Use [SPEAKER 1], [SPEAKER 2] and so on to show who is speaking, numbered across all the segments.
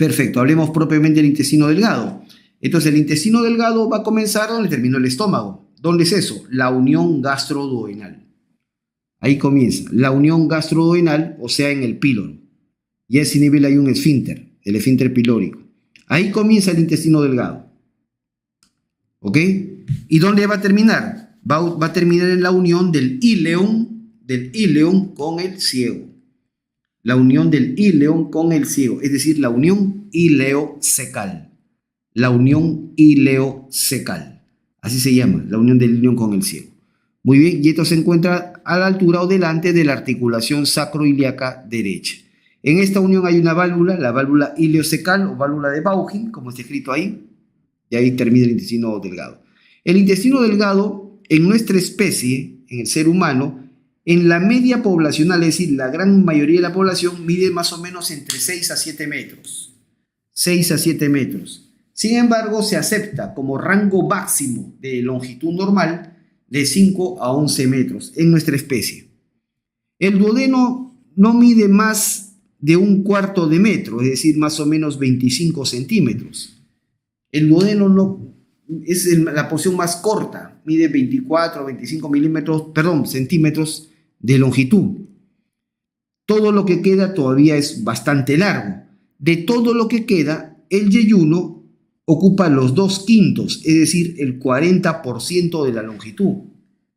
[SPEAKER 1] Perfecto, hablemos propiamente del intestino delgado. Entonces, el intestino delgado va a comenzar donde terminó el estómago. ¿Dónde es eso? La unión gastroduodenal. Ahí comienza, la unión gastroduodenal, o sea, en el píloro. Y a ese nivel hay un esfínter, el esfínter pilórico. Ahí comienza el intestino delgado. ¿Ok? ¿Y dónde va a terminar? Va a terminar en la unión del íleon con el ciego. La unión del íleon con el ciego, es decir, la unión ileocecal. La unión ileocecal. Así se llama, la unión del íleon con el ciego. Muy bien, y esto se encuentra a la altura o delante de la articulación sacroiliaca derecha. En esta unión hay una válvula, la válvula ileocecal o válvula de Bauhin, como está escrito ahí, y ahí termina el intestino delgado. El intestino delgado, en nuestra especie, en el ser humano, en la media poblacional, es decir, la gran mayoría de la población, mide más o menos entre 6 a 7 metros. 6 a 7 metros. Sin embargo, se acepta como rango máximo de longitud normal de 5 a 11 metros en nuestra especie. El duodeno no mide más de 1/4 de metro, es decir, más o menos 25 centímetros. El duodeno no es la porción más corta, mide 24 o 25 centímetros de longitud. Todo lo que queda todavía es bastante largo. De todo lo que queda, el yeyuno ocupa los 2/5, es decir, el 40% de la longitud,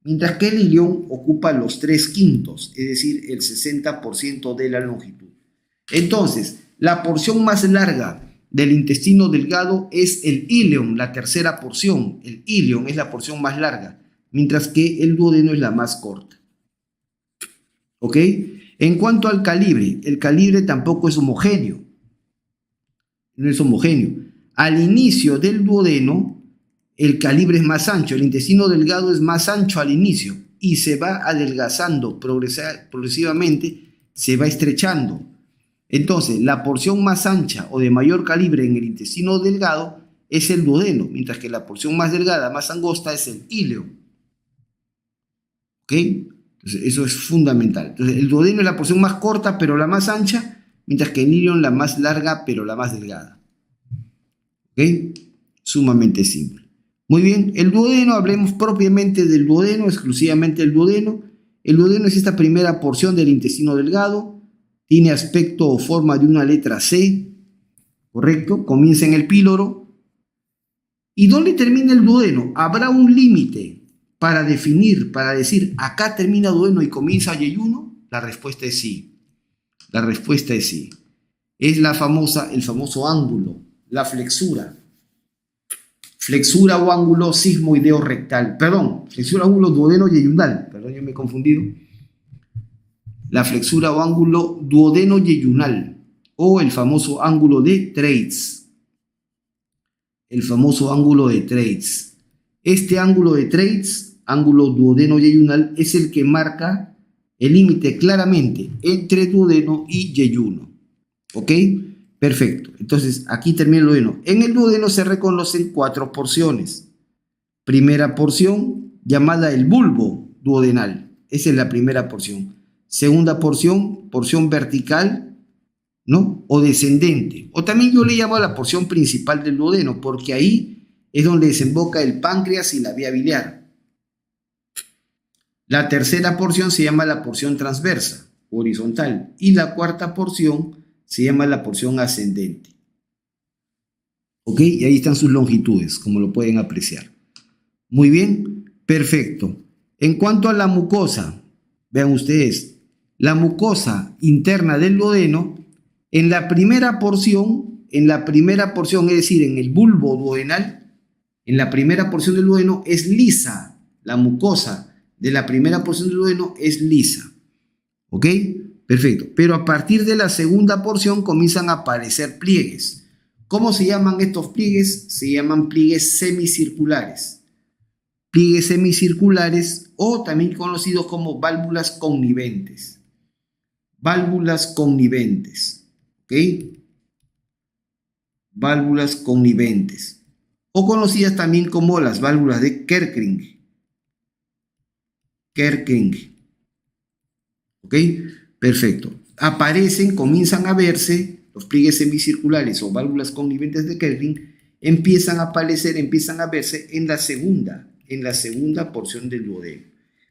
[SPEAKER 1] mientras que el ilion ocupa los 3/5, es decir, el 60% de la longitud. Entonces, la porción más larga del intestino delgado es el íleon, la tercera porción. El íleon es la porción más larga, mientras que el duodeno es la más corta. ¿Ok? En cuanto al calibre, el calibre tampoco es homogéneo. No es homogéneo. Al inicio del duodeno, el calibre es más ancho, el intestino delgado es más ancho al inicio y se va adelgazando progresivamente, se va estrechando. Entonces, la porción más ancha o de mayor calibre en el intestino delgado es el duodeno, mientras que la porción más delgada, más angosta, es el íleon. ¿Ok? Entonces, eso es fundamental. Entonces, el duodeno es la porción más corta, pero la más ancha, mientras que el íleon la más larga, pero la más delgada. ¿Ok? Sumamente simple. Muy bien, el duodeno, hablemos propiamente del duodeno, exclusivamente del duodeno. El duodeno es esta primera porción del intestino delgado. Tiene aspecto o forma de una letra C, ¿correcto? Comienza en el píloro. ¿Y dónde termina el duodeno? ¿Habrá un límite para definir, para decir, acá termina duodeno y comienza yeyuno? La respuesta es sí. La respuesta es sí. Es el famoso ángulo, la flexura. Flexura o ángulo sismoideo rectal. Perdón, flexura o ángulo duodeno-yeyunal. Perdón, yo me he confundido. La flexura o ángulo duodeno-yeyunal o el famoso ángulo de Treitz. El famoso ángulo de Treitz. Este ángulo de Treitz, ángulo duodeno-yeyunal, es el que marca el límite claramente entre duodeno y yeyuno. ¿Ok? Perfecto. Entonces, aquí termina el duodeno. En el duodeno se reconocen 4 porciones. Primera porción, llamada el bulbo duodenal. Esa es la primera porción. Segunda porción, porción vertical, ¿no? O descendente. O también yo le llamo a la porción principal del duodeno, porque ahí es donde desemboca el páncreas y la vía biliar. La tercera porción se llama la porción transversa, horizontal. Y la cuarta porción se llama la porción ascendente. ¿Ok? Y ahí están sus longitudes, como lo pueden apreciar. Muy bien, perfecto. En cuanto a la mucosa, vean ustedes, la mucosa interna del duodeno, en la primera porción, es decir, en el bulbo duodenal, en la primera porción del duodeno es lisa. La mucosa de la primera porción del duodeno es lisa. ¿Ok? Perfecto. Pero a partir de la segunda porción comienzan a aparecer pliegues. ¿Cómo se llaman estos pliegues? Se llaman pliegues semicirculares. Pliegues semicirculares o también conocidos como válvulas conniventes. Válvulas conniventes. ¿Ok? Válvulas conniventes. O conocidas también como las válvulas de Kerckring. ¿Ok? Perfecto. Aparecen, comienzan a verse los pliegues semicirculares o válvulas conniventes de Kelvin, empiezan a aparecer, empiezan a verse en la segunda porción del duodeno.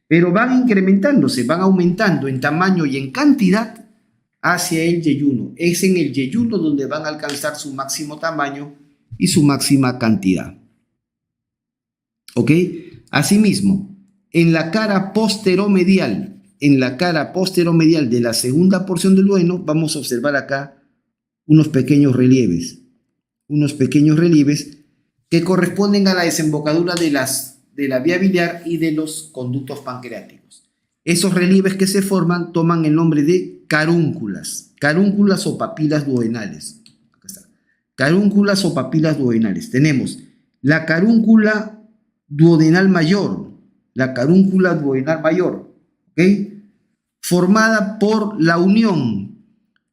[SPEAKER 1] Pero van incrementándose, van aumentando en tamaño y en cantidad hacia el yeyuno. Es en el yeyuno donde van a alcanzar su máximo tamaño y su máxima cantidad. ¿Ok? Asimismo, en la cara posteromedial de la segunda porción del duodeno, vamos a observar acá unos pequeños relieves que corresponden a la desembocadura de la vía biliar y de los conductos pancreáticos. Esos relieves que se forman toman el nombre de carúnculas o papilas duodenales. Acá está. Carúnculas o papilas duodenales. Tenemos la carúncula duodenal mayor, ¿ok? Formada por la unión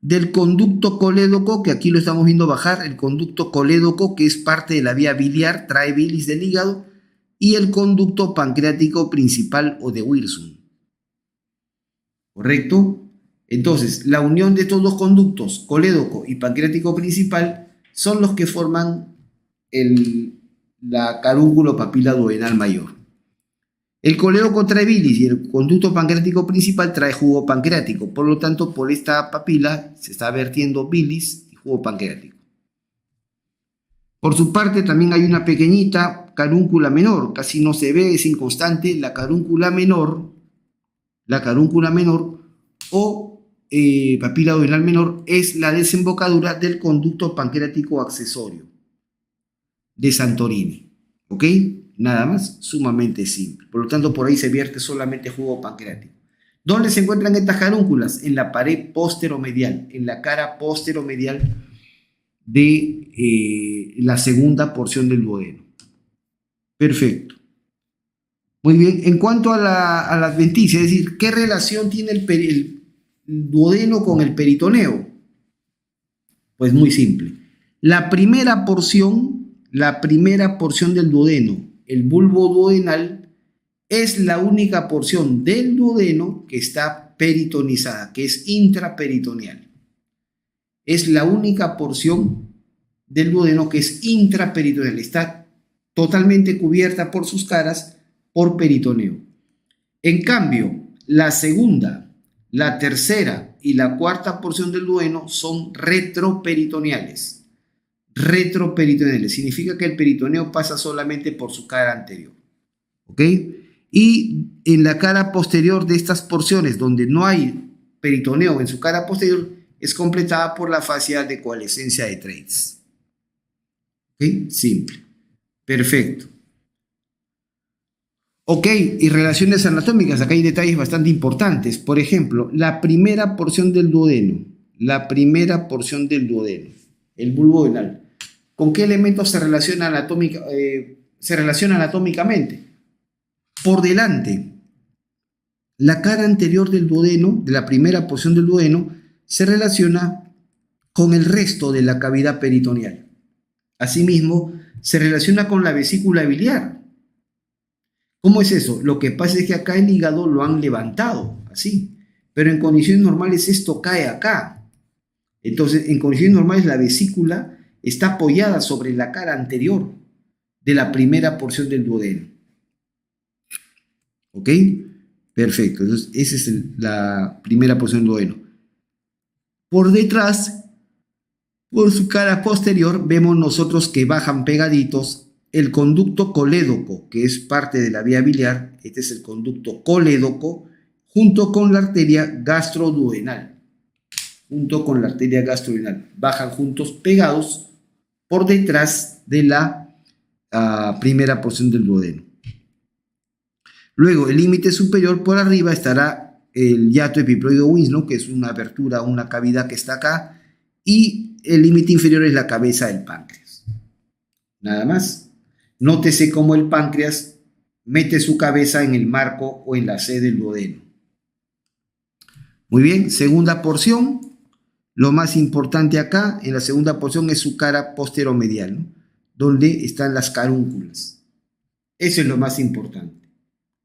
[SPEAKER 1] del conducto colédoco, que aquí lo estamos viendo bajar, el conducto colédoco, que es parte de la vía biliar, trae bilis del hígado, y el conducto pancreático principal o de Wilson. ¿Correcto? Entonces, la unión de estos dos conductos, colédoco y pancreático principal, son los que forman la carúnculo papila duodenal mayor. El colédoco trae bilis y el conducto pancreático principal trae jugo pancreático. Por lo tanto, por esta papila se está vertiendo bilis y jugo pancreático. Por su parte, también hay una pequeñita carúncula menor. Casi no se ve, es inconstante. La carúncula menor o papila duodenal menor es la desembocadura del conducto pancreático accesorio de Santorini. ¿Ok? Nada más, sumamente simple. Por lo tanto, por ahí se vierte solamente jugo pancreático. ¿Dónde se encuentran estas carúnculas? En la pared posteromedial, en la cara posteromedial de la segunda porción del duodeno. Perfecto. Muy bien. En cuanto a la adventicia, es decir, ¿qué relación tiene el duodeno con el peritoneo? Pues muy simple. La primera porción del duodeno, el bulbo duodenal, es la única porción del duodeno que está peritonizada, que es intraperitoneal. Es la única porción del duodeno que es intraperitoneal. Está totalmente cubierta por sus caras por peritoneo. En cambio, la segunda, la tercera y la cuarta porción del duodeno son retroperitoneales. Retroperitoneales significa que el peritoneo pasa solamente por su cara anterior. ¿Ok? Y en la cara posterior de estas porciones, donde no hay peritoneo en su cara posterior, es completada por la fascia de coalescencia de Treitz. ¿Ok? Simple. Perfecto. Ok, y relaciones anatómicas, acá hay detalles bastante importantes. Por ejemplo, la primera porción del duodeno, el bulbo duodenal, ¿con qué elementos se relaciona anatómicamente? Por delante, la cara anterior del duodeno, de la primera porción del duodeno, se relaciona con el resto de la cavidad peritoneal. Asimismo, se relaciona con la vesícula biliar. ¿Cómo es eso? Lo que pasa es que acá el hígado lo han levantado, así. Pero en condiciones normales esto cae acá. Entonces, en condiciones normales la vesícula está apoyada sobre la cara anterior de la primera porción del duodeno. ¿Ok? Perfecto. Entonces, esa es la primera porción del duodeno. Por detrás, por su cara posterior, vemos nosotros que bajan pegaditos el conducto colédoco, que es parte de la vía biliar. Este es el conducto colédoco, junto con la arteria gastroduodenal. Bajan juntos pegados por detrás de la primera porción del duodeno. Luego, el límite superior por arriba estará el hiato epiploideo Winslow, que es una abertura, una cavidad que está acá, y el límite inferior es la cabeza del páncreas. Nada más. Nótese cómo el páncreas mete su cabeza en el marco o en la sede del duodeno. Muy bien, segunda porción. Lo más importante acá, en la segunda porción, es su cara posteromedial, ¿no? Donde están las carúnculas. Eso es lo más importante,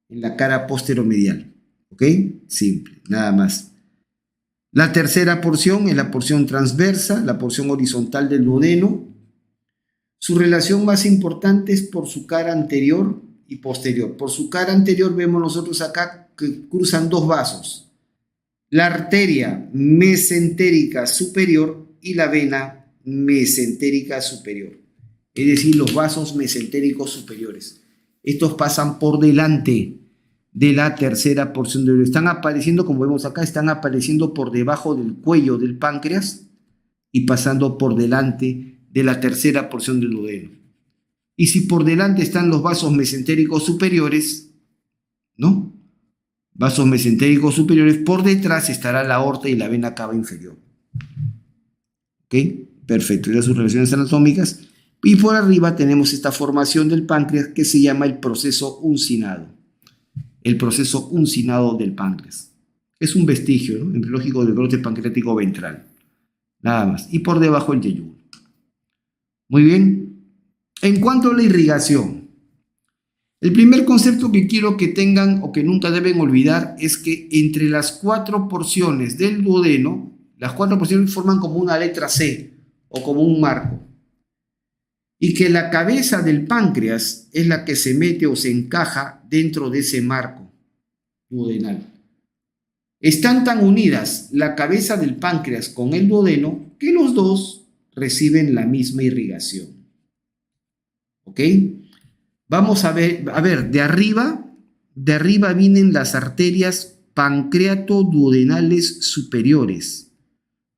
[SPEAKER 1] en la cara posteromedial. ¿Ok? Simple, nada más. La tercera porción es la porción transversa, la porción horizontal del duodeno. Su relación más importante es por su cara anterior y posterior. Por su cara anterior vemos nosotros acá que cruzan dos vasos. La arteria mesentérica superior y la vena mesentérica superior. Es decir, los vasos mesentéricos superiores. Estos pasan por delante de la tercera porción del duodeno. Están apareciendo, como vemos acá, están apareciendo por debajo del cuello del páncreas y pasando por delante de la tercera porción del duodeno. Y si por delante están los vasos mesentéricos superiores, ¿no? Vasos mesentéricos superiores, por detrás estará la aorta y la vena cava inferior. ¿Ok? Perfecto. Y las sus relaciones anatómicas. Y por arriba tenemos esta formación del páncreas que se llama el proceso uncinado. El proceso uncinado del páncreas. Es un vestigio, ¿no?, embriológico del brote pancreático ventral. Nada más. Y por debajo el yeyuno. Muy bien. En cuanto a la irrigación, el primer concepto que quiero que tengan o que nunca deben olvidar es que entre las 4 porciones del duodeno, las 4 porciones forman como una letra C o como un marco. Y que la cabeza del páncreas es la que se mete o se encaja dentro de ese marco duodenal. Están tan unidas la cabeza del páncreas con el duodeno que los dos reciben la misma irrigación. ¿Ok? Vamos a ver, de arriba vienen las arterias pancreatoduodenales superiores.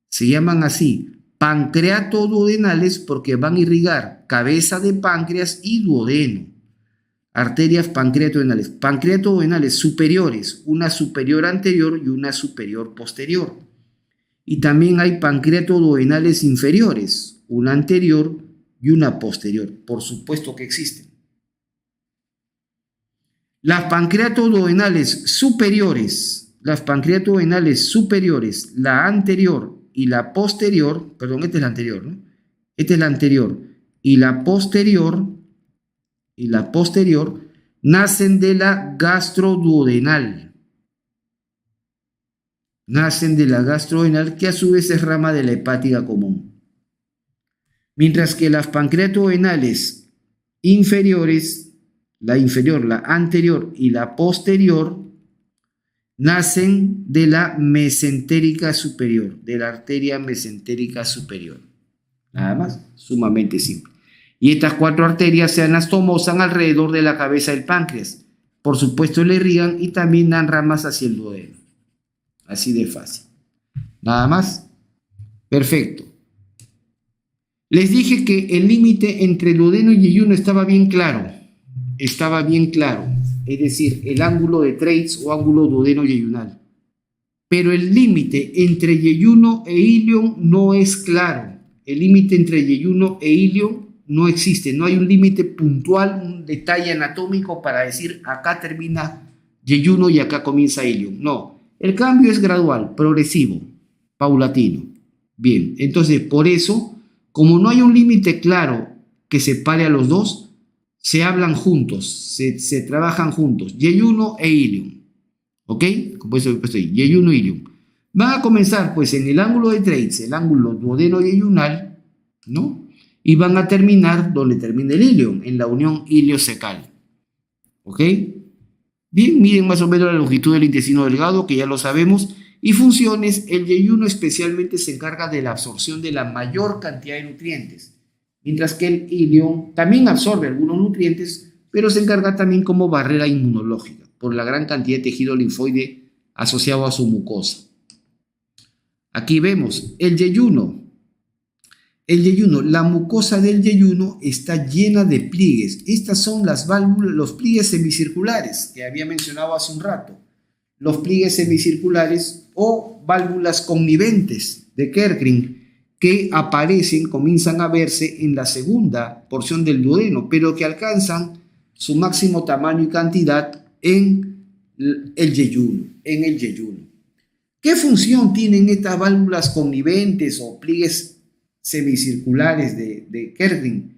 [SPEAKER 1] Se llaman así, pancreatoduodenales, porque van a irrigar cabeza de páncreas y duodeno. Arterias pancreatoduodenales superiores, una superior anterior y una superior posterior. Y también hay pancreatoduodenales inferiores, una anterior y una posterior. Por supuesto que existen. Las pancreatoduodenales superiores, la anterior y la posterior, perdón, esta es la anterior, ¿no? Esta es la anterior y la posterior, nacen de la gastroduodenal. Nacen de la gastroduodenal, que a su vez es rama de la hepática común. Mientras que las pancreatoduodenales inferiores, la inferior, la anterior y la posterior, nacen de la mesentérica superior, de la arteria mesentérica superior. Nada más, sumamente simple. Y estas 4 arterias se anastomosan alrededor de la cabeza del páncreas. Por supuesto, le irrigan y también dan ramas hacia el duodeno. Así de fácil. Nada más. Perfecto. Les dije que el límite entre duodeno y yeyuno estaba bien claro. Estaba bien claro. Es decir, el ángulo de Treitz o ángulo duodeno-yeyunal. Pero el límite entre yeyuno e ilion no es claro. El límite entre yeyuno e ilion no existe. No hay un límite puntual, un detalle anatómico para decir acá termina yeyuno y acá comienza ilion. No. El cambio es gradual, progresivo, paulatino. Bien, entonces por eso, como no hay un límite claro que separe a los dos, se hablan juntos, se trabajan juntos, yeyuno e ilion. ¿Ok? Como eso he puesto ahí, yeyuno e ilion. Van a comenzar pues en el ángulo de Treitz, el ángulo duodeno-yeyunal, ¿no? Y van a terminar donde termina el ilion, en la unión iliocecal. ¿Ok? Bien, miren más o menos la longitud del intestino delgado, que ya lo sabemos, y funciones. El yeyuno especialmente se encarga de la absorción de la mayor cantidad de nutrientes, mientras que el ilion también absorbe algunos nutrientes, pero se encarga también como barrera inmunológica, por la gran cantidad de tejido linfoide asociado a su mucosa. Aquí vemos el yeyuno. La mucosa del yeyuno está llena de pliegues. Estas son las válvulas, los pliegues semicirculares que había mencionado hace un rato. Los pliegues semicirculares o válvulas conniventes de Kerckring, que aparecen, comienzan a verse en la segunda porción del duodeno, pero que alcanzan su máximo tamaño y cantidad en el yeyuno. ¿Qué función tienen estas válvulas conniventes o pliegues semicirculares de Kerckring?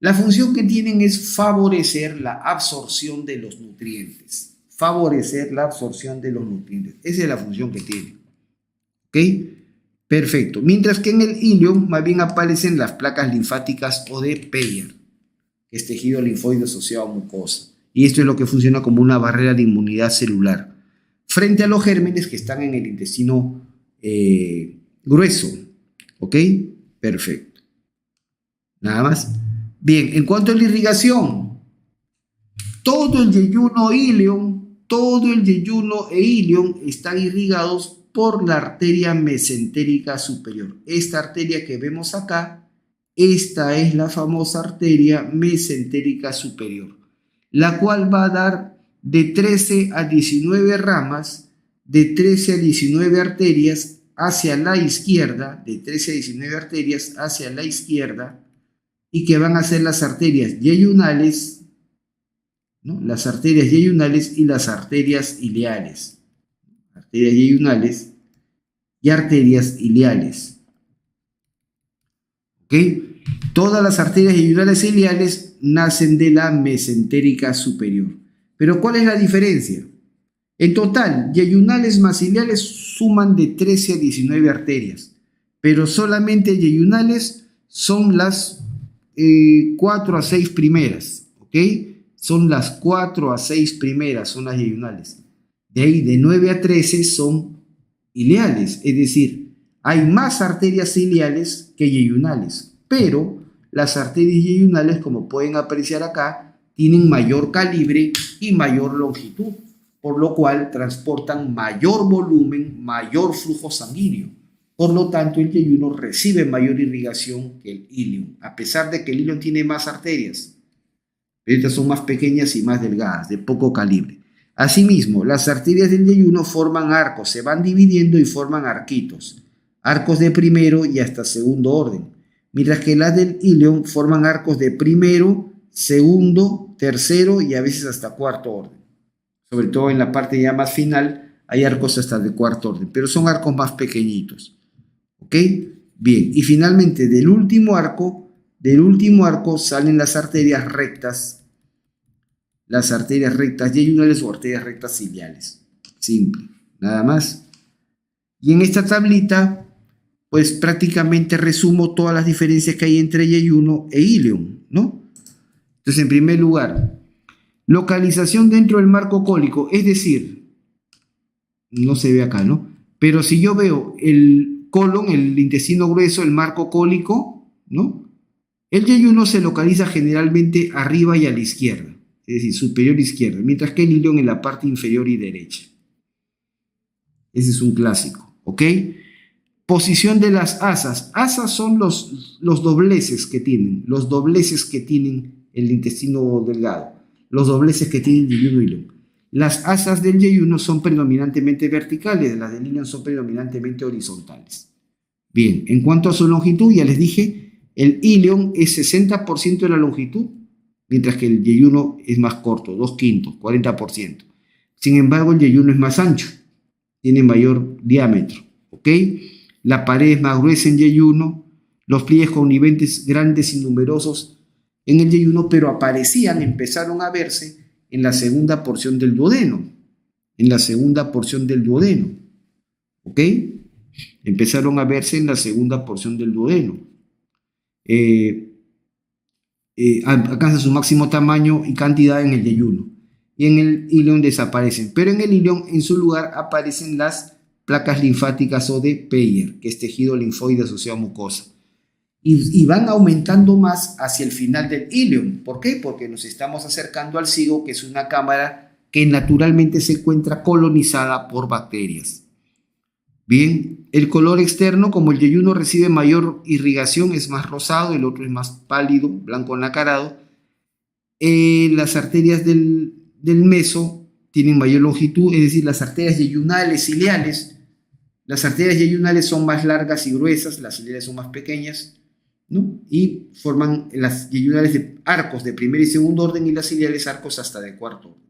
[SPEAKER 1] La función que tienen es favorecer la absorción de los nutrientes. Esa es la función que tienen. ¿Ok? Perfecto. Mientras que en el ileum más bien aparecen las placas linfáticas o de Peyer, que es tejido linfoide asociado a mucosa. Y esto es lo que funciona como una barrera de inmunidad celular frente a los gérmenes que están en el intestino grueso. ¿Ok? Perfecto. Nada más. Bien, en cuanto a la irrigación, todo el yeyuno e ileum están irrigados por la arteria mesentérica superior. Esta arteria que vemos acá, esta es la famosa arteria mesentérica superior, la cual va a dar de 13 a 19 ramas, de 13 a 19 arterias hacia la izquierda, de 13 a 19 arterias hacia la izquierda, y que van a ser las arterias yeyunales, ¿no? Las arterias yeyunales y las arterias ileales. Arterias yeyunales y arterias ileales. ¿Ok? Todas las arterias yeyunales e ileales nacen de la mesentérica superior. Pero ¿cuál es la diferencia? En total, yeyunales más ileales suman de 13 a 19 arterias, pero solamente yeyunales son las 4 a 6 primeras, ¿ok? Son las 4 a 6 primeras, son las yeyunales. De ahí, de 9 a 13 son ileales, es decir, hay más arterias ileales que yeyunales, pero las arterias yeyunales, como pueden apreciar acá, tienen mayor calibre y mayor longitud, por lo cual transportan mayor volumen, mayor flujo sanguíneo. Por lo tanto, el yeyuno recibe mayor irrigación que el ileum, a pesar de que el ileum tiene más arterias. Estas son más pequeñas y más delgadas, de poco calibre. Asimismo, las arterias del yeyuno forman arcos, se van dividiendo y forman arquitos, arcos de primero y hasta segundo orden, mientras que las del ileum forman arcos de primero, segundo, tercero y a veces hasta cuarto orden. Sobre todo en la parte ya más final hay arcos hasta de cuarto orden, pero son arcos más pequeñitos. ¿Ok? Bien, y finalmente del último arco salen las arterias rectas yeyunales o arterias rectas ileales. Simple, nada más. Y en esta tablita, pues prácticamente resumo todas las diferencias que hay entre yeyuno e ileum, ¿no? Entonces, en primer lugar, localización dentro del marco cólico, es decir, no se ve acá, ¿no? Pero si yo veo el colon, el intestino grueso, el marco cólico, ¿no? El yeyuno se localiza generalmente arriba y a la izquierda, es decir, superior izquierda, mientras que el ileum en la parte inferior y derecha. Ese es un clásico, ¿ok? Posición de las asas. Asas son los dobleces que tienen, el intestino delgado, los dobleces que tiene el yeyuno y ileum. Las asas del yeyuno son predominantemente verticales, las del ileum son predominantemente horizontales. Bien, en cuanto a su longitud, ya les dije, el ileum es 60% de la longitud, mientras que el yeyuno es más corto, 2/5, 40%. Sin embargo, el yeyuno es más ancho, tiene mayor diámetro, ¿ok? La pared es más gruesa en yeyuno, los pliegues conniventes grandes y numerosos en el yeyuno, pero empezaron a verse en la segunda porción del duodeno, ¿ok? Empezaron a verse en la segunda porción del duodeno. Alcanza su máximo tamaño y cantidad en el yeyuno, y en el ileum desaparecen, pero en el ileum en su lugar aparecen las placas linfáticas o de Peyer, que es tejido linfoide asociado a mucosa, y van aumentando más hacia el final del ileum. ¿Por qué? Porque nos estamos acercando al cigo, que es una cámara que naturalmente se encuentra colonizada por bacterias. Bien, el color externo, como el yeyuno recibe mayor irrigación, es más rosado, el otro es más pálido, blanco nacarado. Las arterias del meso tienen mayor longitud, es decir, las arterias yeyunales ileales. Las arterias yeyunales son más largas y gruesas, las ileales son más pequeñas, ¿no? Y forman las yeyunales de arcos de primer y segundo orden y las ileales arcos hasta de cuarto orden.